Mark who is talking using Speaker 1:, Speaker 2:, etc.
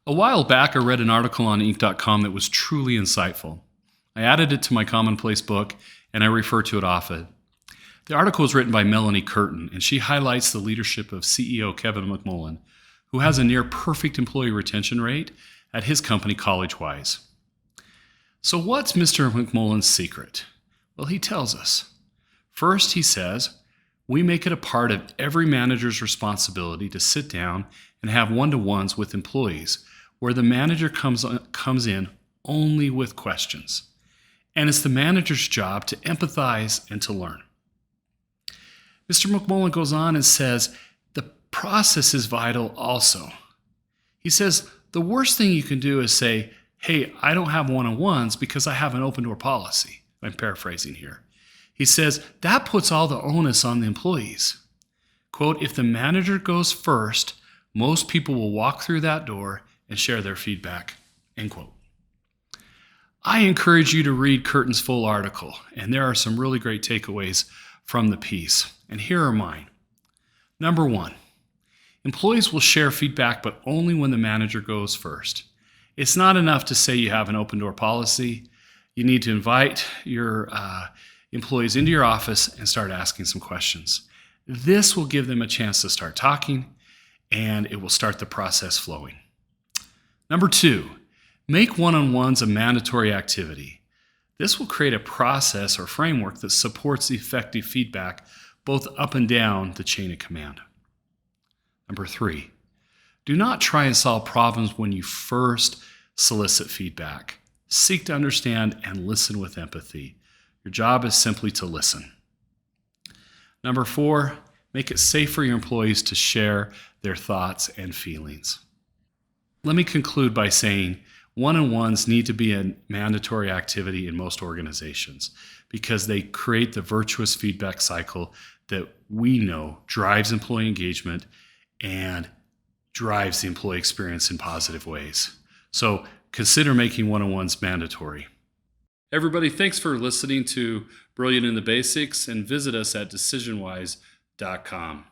Speaker 1: A while back, I read an article on Inc.com that was truly insightful. I added it to my commonplace book, and I refer to it often. The article was written by Melanie Curtin, and she highlights the leadership of CEO Kevin McMullen, who has a near-perfect employee retention rate at his company, CollegeWise. So what's Mr. McMullen's secret? Well, he tells us. First, he says, we make it a part of every manager's responsibility to sit down and have one-to-ones with employees, where the manager comes in only with questions. And it's the manager's job to empathize and to learn. Mr. McMullen goes on and says, the process is vital also. He says, the worst thing you can do is say, hey, I don't have one-on-ones because I have an open door policy. I'm paraphrasing here. He says, that puts all the onus on the employees. Quote, if the manager goes first, most people will walk through that door and share their feedback, end quote. I encourage you to read Curtin's full article, and there are some really great takeaways from the piece, and here are mine. Number one, employees will share feedback, but only when the manager goes first. It's not enough to say you have an open door policy. You need to invite your employees into your office and start asking some questions. This will give them a chance to start talking, and it will start the process flowing. Number two, make one-on-ones a mandatory activity. This will create a process or framework that supports effective feedback both up and down the chain of command. Number three, do not try and solve problems when you first solicit feedback. Seek to understand and listen with empathy. Your job is simply to listen. Number four, make it safe for your employees to share their thoughts and feelings. Let me conclude by saying one-on-ones need to be a mandatory activity in most organizations because they create the virtuous feedback cycle that we know drives employee engagement and drives the employee experience in positive ways. So consider making one-on-ones mandatory. Everybody, thanks for listening to Brilliant in the Basics, and visit us at decisionwise.com.